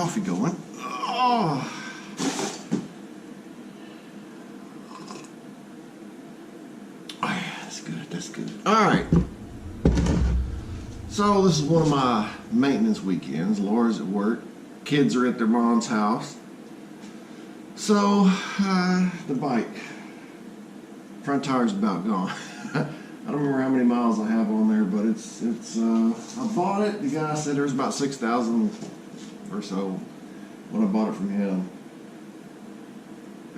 coffee going. Oh. That's good, that's good. Alright. So this is one of my maintenance weekends. Laura's at work. Kids are at their mom's house. So, the bike. Front tire's about gone. I don't remember how many miles I have on there, but it's I bought it. The guy said there was about 6,000 or so when I bought it from him.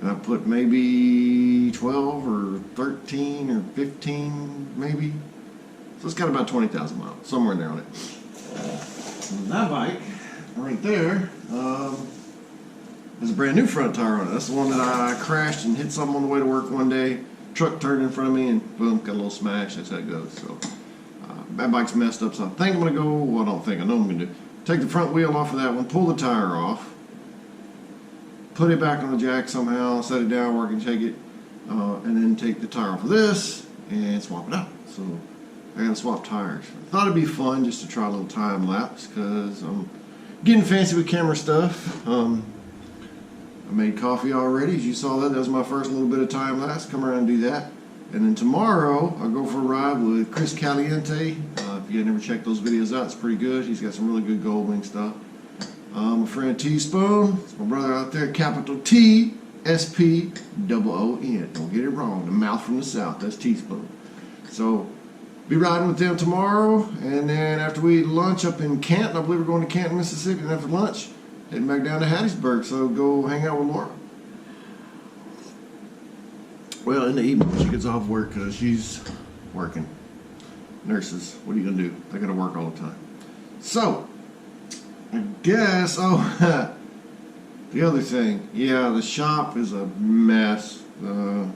And I put maybe 12 or 13 or 15 maybe. So it's got about 20,000 miles, somewhere in there on it. That bike right there has a brand new front tire on it. That's the one that I crashed and hit something on the way to work one day. Truck turned in front of me and boom, got a little smash. That's how it goes. So that bike's messed up. So I think I'm gonna go. Well, I don't think. I know I'm gonna do. Take the front wheel off of that one, pull the tire off, put it back on the jack somehow, set it down where I can take it, and then take the tire off of this and swap it out. So I gotta swap tires. I thought it'd be fun just to try a little time lapse because I'm getting fancy with camera stuff. I made coffee already, as you saw that. That was my first little bit of time lapse. Come around and do that. And then tomorrow, I'll go for a ride with Chris Caliente. If you had never checked those videos out, it's pretty good. He's got some really good Goldwing stuff. My friend Teaspoon, it's my brother out there, capital T, S-P-O-O-N. Don't get it wrong, the mouth from the south, that's Teaspoon. So, be riding with them tomorrow, and then after we eat lunch up in Canton, I believe we're going to Canton, Mississippi, and after lunch, heading back down to Hattiesburg, so go hang out with Laura. Well, in the evening when she gets off work, because she's working. Nurses, what are you going to do? They got to work all the time. So, I guess, the other thing, yeah, the shop is a mess. I'm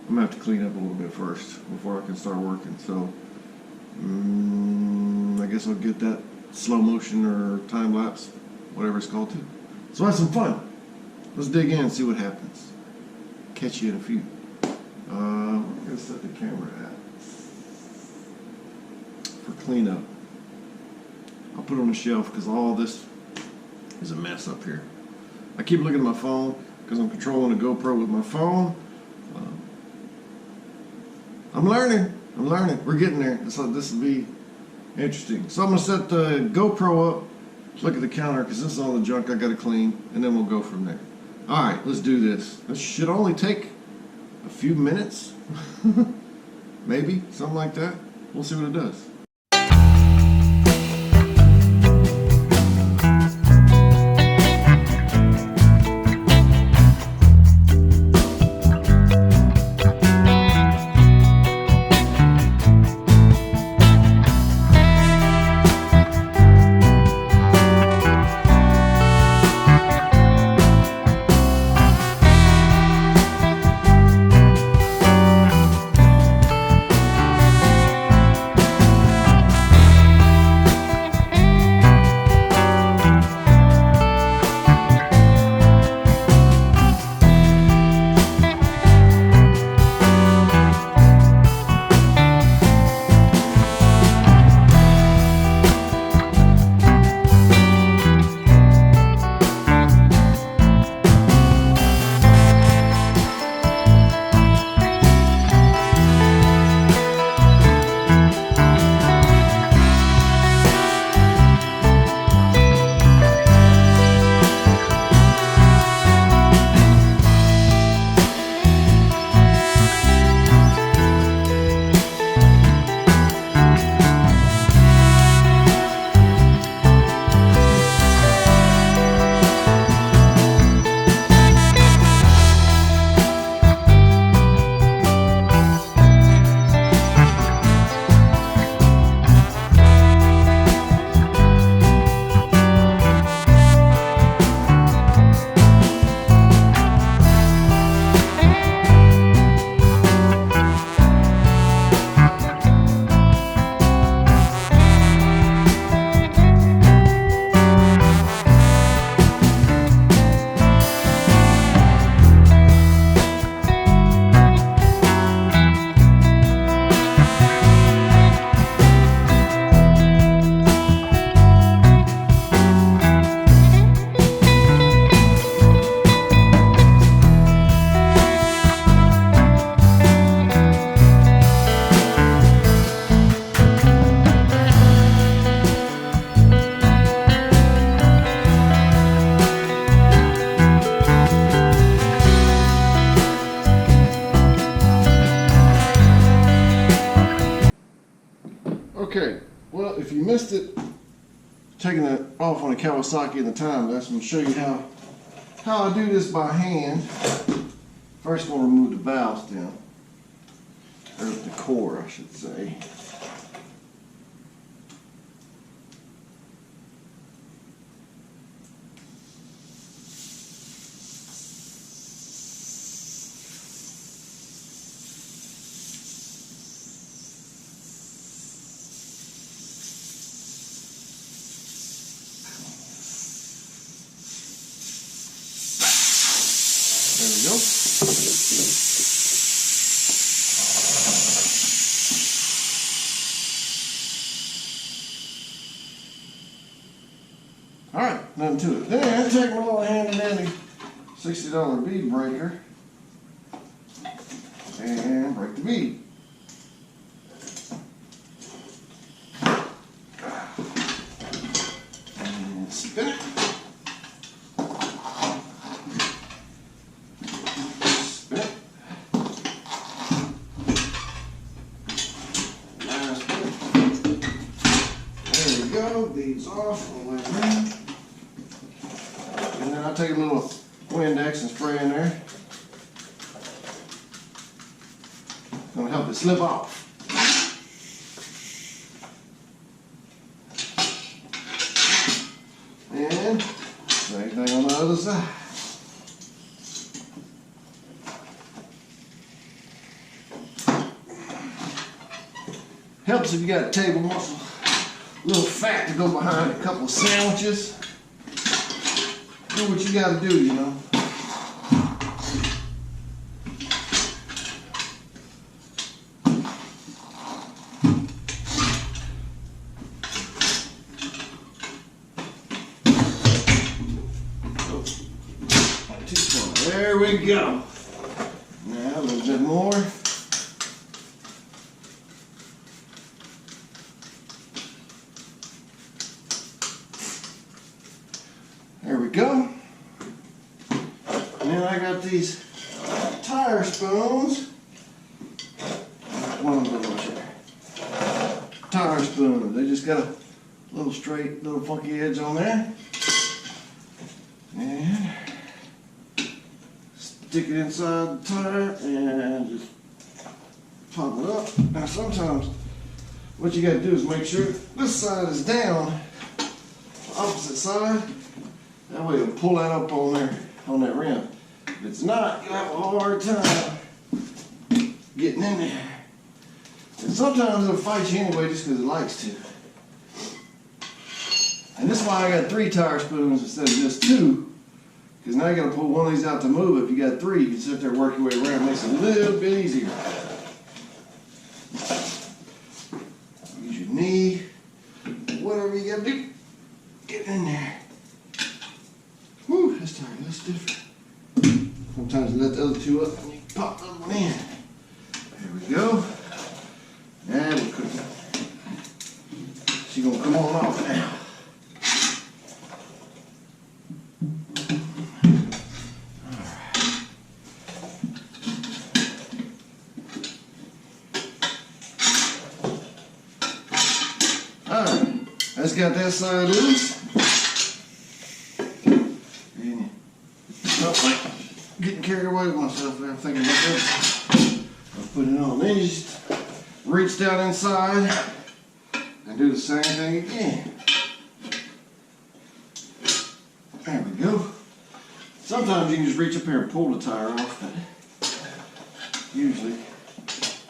going to have to clean up a little bit first before I can start working. So, I guess I'll get that slow motion or time lapse, whatever it's called, too. So have some fun. Let's dig in and see what happens. Catch you in a few. Where am I going to set the camera at? For cleanup. I'll put it on the shelf because all this is a mess up here. I keep looking at my phone because I'm controlling the GoPro with my phone. I'm learning. We're getting there. So this will be interesting. So I'm going to set the GoPro up, look at the counter because this is all the junk I got to clean, and then we'll go from there. All right, let's do this. This should only take a few minutes, maybe, something like that. We'll see what it does. Okay, well, if you missed it, taking it off on a Kawasaki in the time lapse, I'm going to show you how I do this by hand. First, I'm going to remove the valve stem, or the core, I should say. There we go. Alright, nothing to it. Then take my little handy dandy $60 bead breaker and break the bead. And spin it. These off all the way around. And then I'll take a little Windex and spray in there. It's going to help it slip off. And same thing on the other side. Helps if you got table muscle. A little fat to go behind a couple of sandwiches. Do what you gotta do, you know. There we go. Now a little bit more. There we go. And then I got these tire spoons. One of those here. Tire spoons. They just got a little straight, little funky edge on there. And stick it inside the tire and just pop it up. Now sometimes what you got to do is make sure this side is down, opposite side. That way it'll pull that up on there, on that rim. If it's not, you'll have a hard time getting in there. And sometimes it'll fight you anyway just because it likes to. And this is why I got 3 tire spoons instead of just 2. Because now you got to pull one of these out to move. If you got 3, you can sit there and work your way around. It makes it a little bit easier. Use your knee. Whatever you got to do. Get in there. Whew, this tire looks different. Sometimes you let the other 2 up and you pop the other one in. There we go. Now we're cooking. She's going to come on off now. Alright, that's got that side loose. Getting carried away with myself there, thinking about this. I'll put it on. Then you just reach down inside and do the same thing again. There we go. Sometimes you can just reach up here and pull the tire off, but usually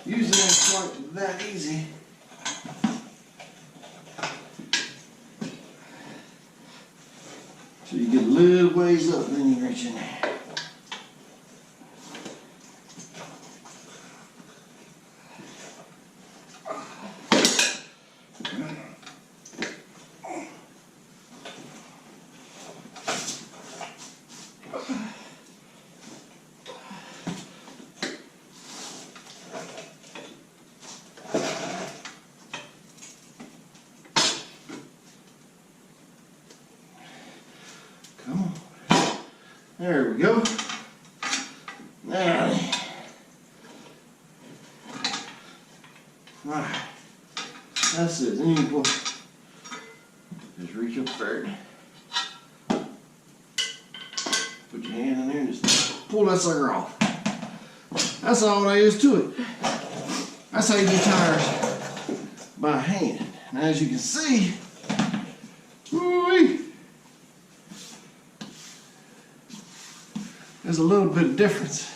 it's quite that easy. So you get a little ways up and then you reach in there. Come on. There we go. Now, alright. That's it. Then you can just reach up there. Put your hand in there and just pull that sucker off. That's all there is to it. That's how you do tires by hand. Now as you can see, woo-wee, there's a little bit of difference.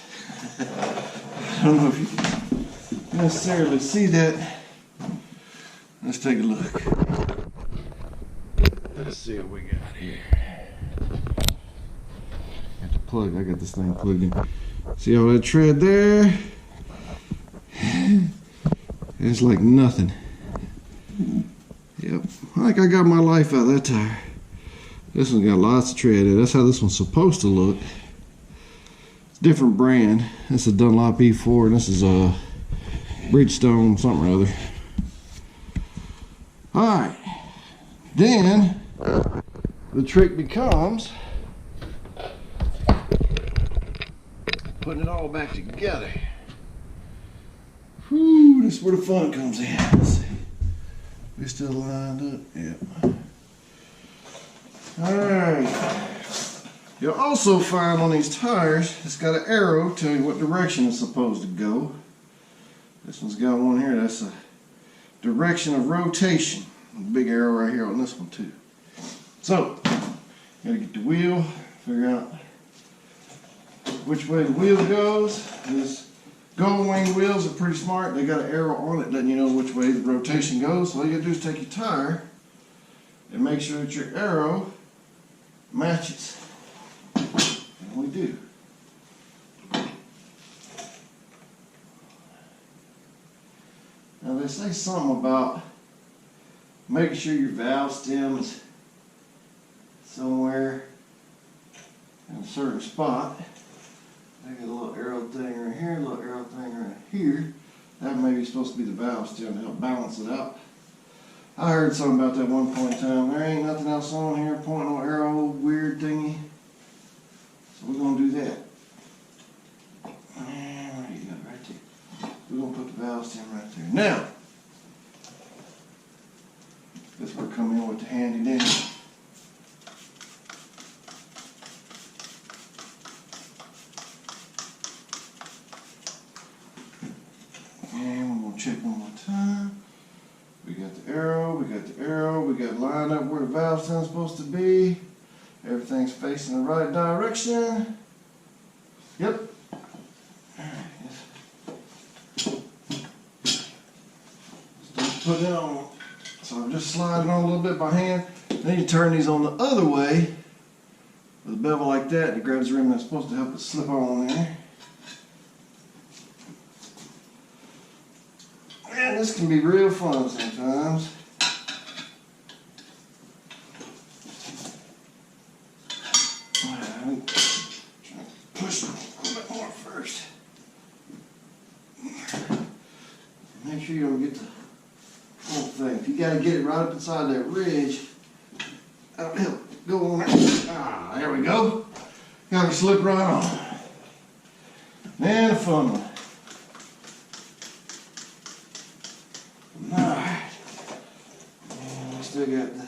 I don't know if you can necessarily see that. Let's take a look. Let's see what we got here. Got the plug. I got this thing plugged in. See all that tread there? It's like nothing. Yep. I think I got my life out of that tire. This one's got lots of tread in it. That's how this one's supposed to look. It's a different brand. This is a Dunlop E4 and this is a Bridgestone something or other. Alright. Then the trick becomes putting it all back together. Whew, this is where the fun comes in. Let's see. We still lined up? Yep. Alright. You'll also find on these tires, it's got an arrow telling you what direction it's supposed to go. This one's got one here, that's a direction of rotation. Big arrow right here on this one too. So, you gotta get the wheel, figure out which way the wheel goes. These Goldwing wheels are pretty smart. They got an arrow on it letting you know which way the rotation goes. So all you gotta do is take your tire and make sure that your arrow matches. And we do. Now they say something about making sure your valve stem is somewhere in a certain spot. I got a little arrow thing right here, a little arrow thing right here. That may be supposed to be the valve stem to help balance it out. I heard something about that one point in time. There ain't nothing else on here, point no arrow, weird thingy. So we're gonna do that. And there you go, right there. We're gonna put the valve stem right there. Now, this will come in with the handy dandy. And we're gonna check one more time. We got the arrow, we got the arrow, we got lined up where the valve stem's supposed to be. Everything's facing the right direction. Yep. Start putting it on. So I'm just sliding on a little bit by hand. Then you turn these on the other way with a bevel like that. It grabs the rim that's supposed to help it slip on there. And this can be real fun sometimes. Try to push it a little bit more first. Make sure you don't get the whole thing. If you got to get it right up inside that ridge, that'll help go on there. Ah, there we go. Got to slip right on. And a fun one. Alright. And we still got the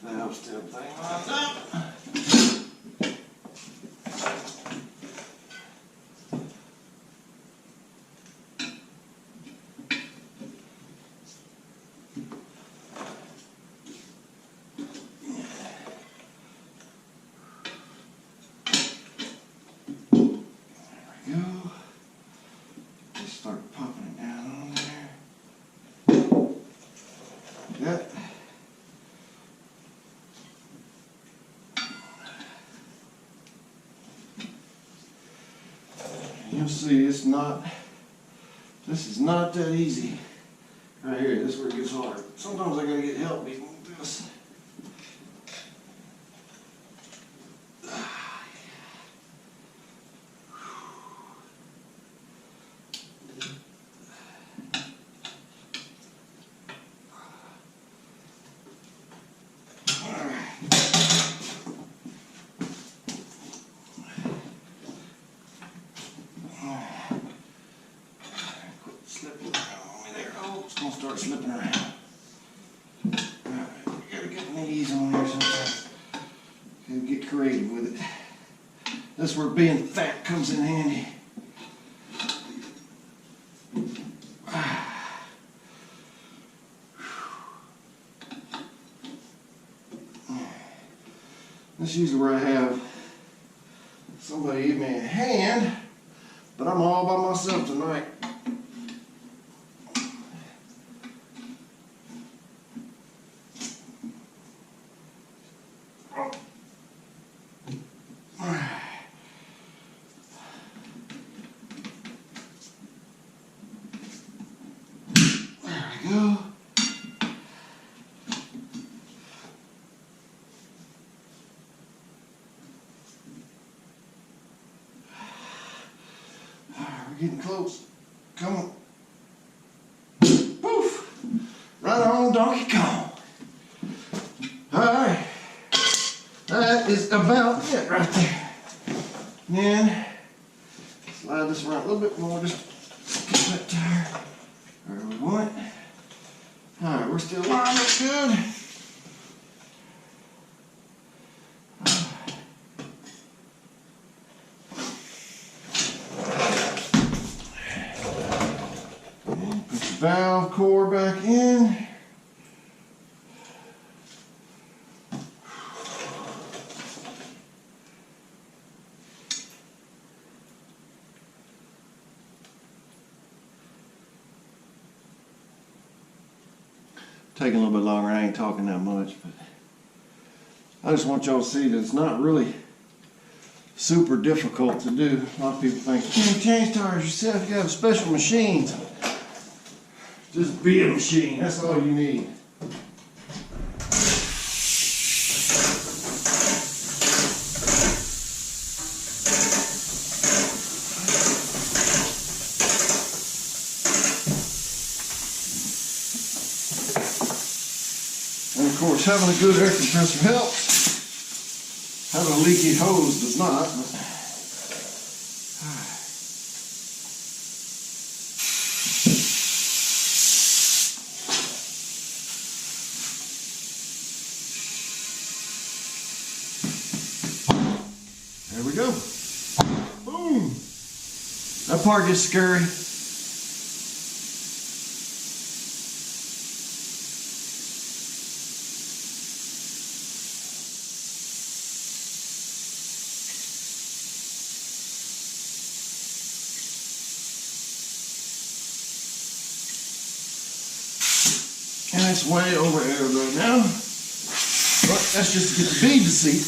valve stem thing lined up. Start popping it down on there. Yep. You'll see this is not that easy. Right here, this is where it gets hard. Sometimes I gotta get help with this. Slipping around on me there. Oh, it's gonna start slipping around. get creative with it. That's where being fat comes in handy. That's usually where I have somebody give me a hand, but I'm all by myself tonight. Go. We're getting close. Come on. Poof! Right on Donkey Kong. Alright. That is about it right there. And then slide this around a little bit more, just get that tire where we want it. Alright, we're still lined up good. And put the valve core back in. Taking a little bit longer, I ain't talking that much, but I just want y'all to see that it's not really super difficult to do. A lot of people think, you can't change tires yourself, you gotta have special machines. Just be a machine, that's all you need. And of course, having a good air compressor helps. Having a leaky hose does not. There we go. Boom. That part gets scary. And it's way over aired right now. But that's just to get the bead to seat.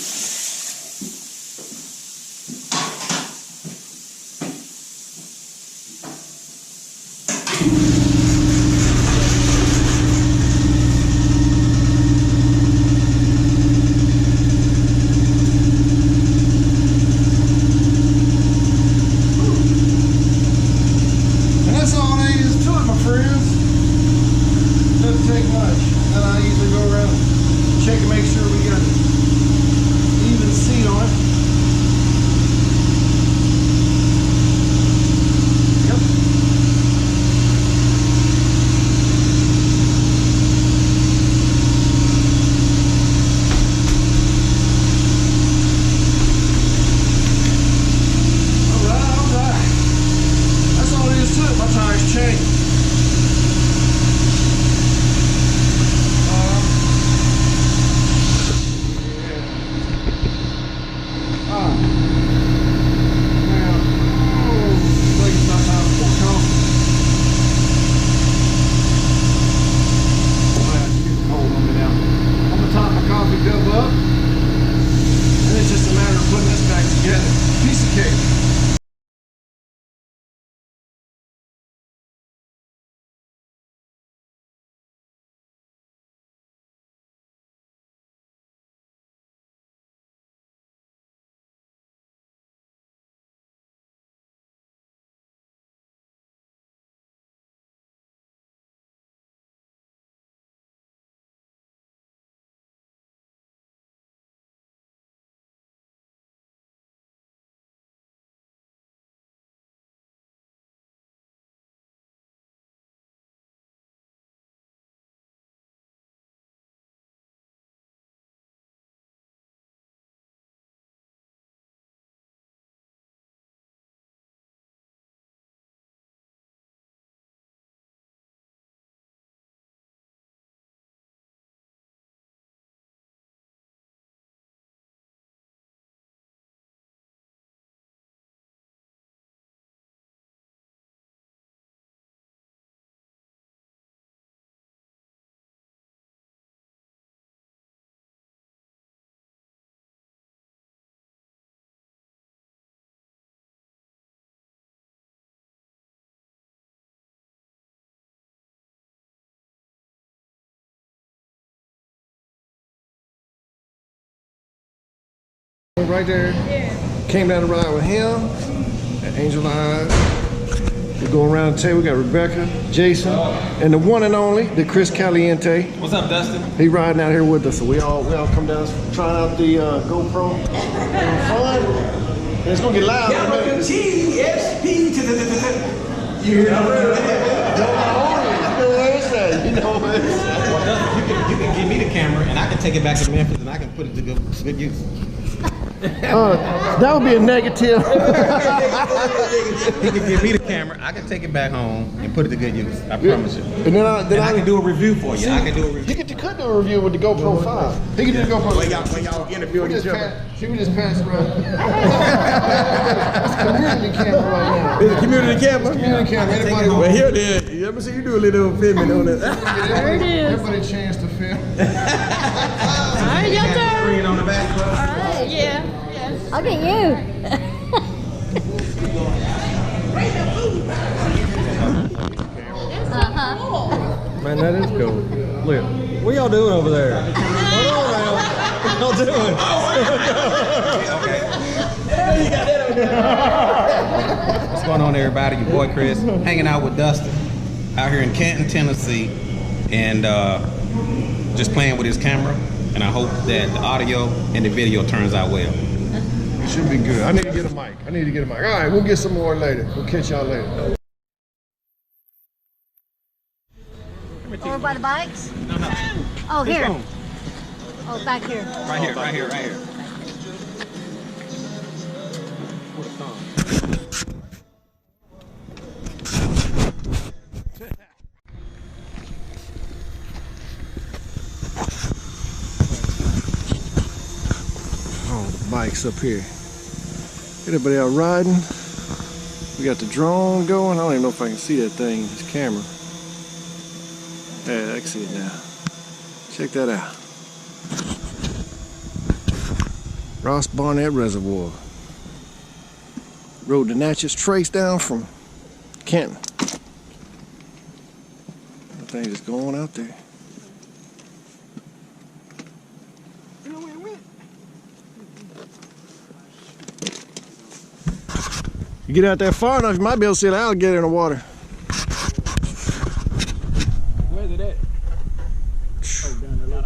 And that's all there is to it, my friends. Doesn't take much. Then I usually go around and check and make sure we got right there. Came down the ride with him at Angel Eyes. We're going around the table. We got Rebecca, Jason, and the one and only, the Chris Caliente. What's up, Dustin? He riding out here with us, so we all come down, trying out the GoPro. Having fun. And it's gonna get loud. TSP. You know where it's at. You know where it's at. Well, Dustin, you can give me the camera, and I can take it back to Memphis, and I can put it to good use. That would be a negative. He can give me the camera. I can take it back home and put it to good use. I promise you. And then I can do a review for you. I can do a review. You could do a review with the GoPro 5. He could do the GoPro. When y'all interviewing each other. She would just pass around. It's community camera right now. It's a community camera? Community camera. Anybody Well, here it is. Let me see you do a little filming on it. There it is. Everybody a chance to film. Alright, your turn. Bring it on the back. Alright, yeah. I'll get you. Man, that is cool. Look, what y'all doing over there? Hold on now. What y'all doing? What's going on, everybody? Your boy Chris, hanging out with Dustin out here in Canton, Tennessee, and just playing with his camera. And I hope that the audio and the video turns out well. It should be good. I need to get a mic. All right, we'll get some more later. We'll catch y'all later. Over by the bikes? No. Oh, His here. phone. Oh, back here. Right here. Oh, the bikes up here. Everybody out riding. We got the drone going. I don't even know if I can see that thing. This camera. Yeah, I can see it now. Check that out. Ross Barnett Reservoir. Rode the Natchez Trace down from Canton. That thing just going out there. You get out there far enough, you might be able to see an alligator in the water. Where's it at? Oh, down there.